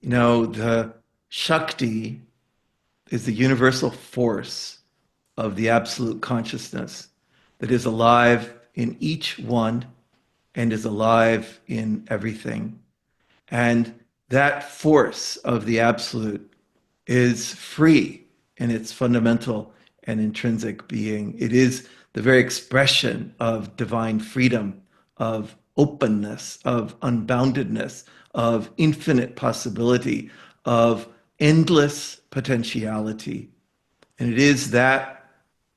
The Shakti is the universal force of the absolute consciousness that is alive in each one and is alive in everything. And that force of the absolute is free in its fundamental and intrinsic being. It is the very expression of divine freedom, of openness, of unboundedness, of infinite possibility, of endless potentiality. And it is that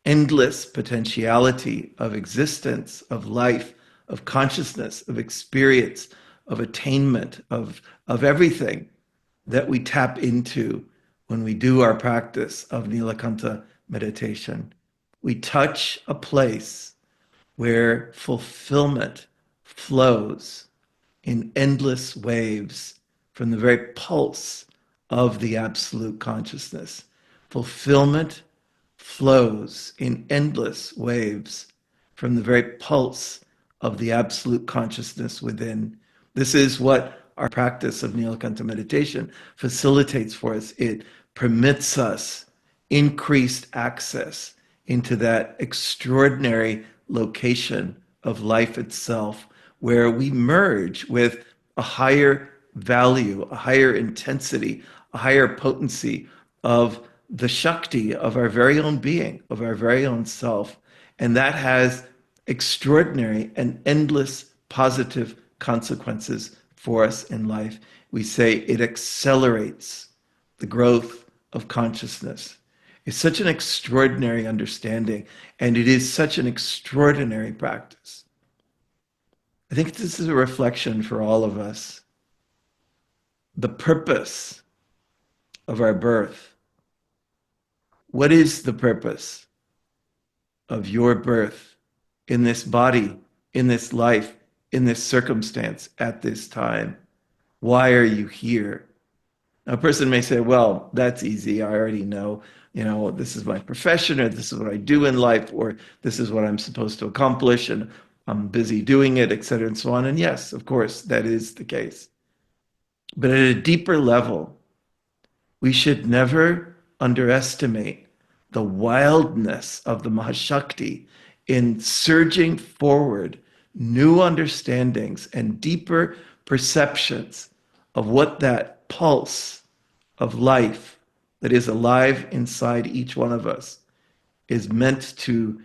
endless potentiality of existence, of life, of consciousness, of experience, of attainment, of everything that we tap into when we do our practice of Neelakantha meditation. We touch a place where fulfillment flows in endless waves from the very pulse of the absolute consciousness. Fulfillment flows in endless waves from the very pulse of the absolute consciousness within. This is what our practice of Neelakantha meditation facilitates for us. It permits us increased access into that extraordinary location of life itself, where we merge with a higher value, a higher intensity, a higher potency of the Shakti of our very own being, of our very own self. And that has extraordinary and endless positive consequences for us in life. We say it accelerates the growth of consciousness. It's such an extraordinary understanding, and it is such an extraordinary practice. I think this is a reflection for all of us. The purpose of our birth. What is the purpose of your birth in this body, in this life, in this circumstance, at this time? Why are you here? Now, a person may say, well, that's easy. I already know, this is my profession, or this is what I do in life, or this is what I'm supposed to accomplish, and I'm busy doing it, et cetera, and so on. And yes, of course, that is the case. But at a deeper level, we should never underestimate the wildness of the Mahashakti in surging forward new understandings and deeper perceptions of what that pulse of life that is alive inside each one of us is meant to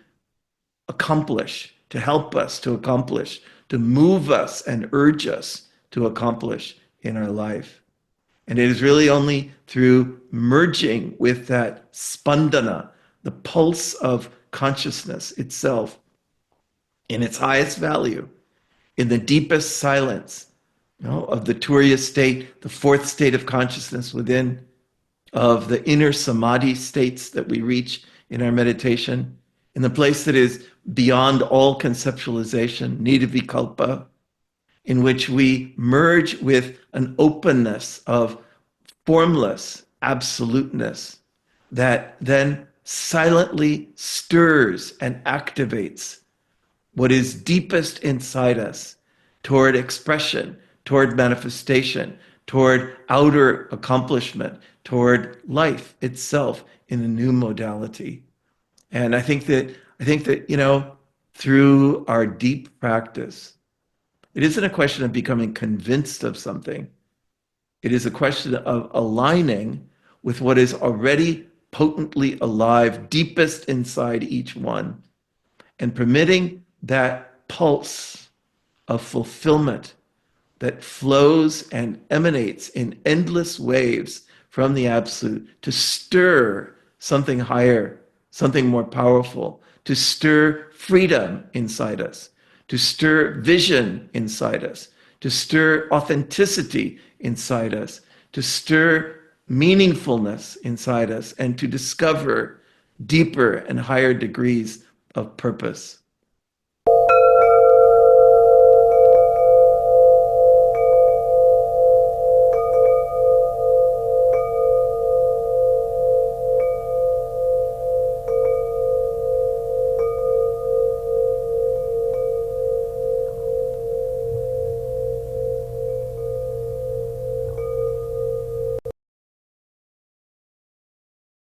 accomplish, to help us to accomplish, to move us and urge us to accomplish in our life. And it is really only through merging with that spandana, the pulse of consciousness itself, in its highest value, in the deepest silence, of the Turiya state, the fourth state of consciousness within, of the inner samadhi states that we reach in our meditation, in the place that is beyond all conceptualization, nirvikalpa, in which we merge with an openness of formless absoluteness that then silently stirs and activates what is deepest inside us toward expression, toward manifestation, toward outer accomplishment, toward life itself in a new modality. And I think that through our deep practice, it isn't a question of becoming convinced of something. It is a question of aligning with what is already potently alive, deepest inside each one, and permitting that pulse of fulfillment that flows and emanates in endless waves from the Absolute to stir something higher, something more powerful, to stir freedom inside us, to stir vision inside us, to stir authenticity inside us, to stir meaningfulness inside us, and to discover deeper and higher degrees of purpose.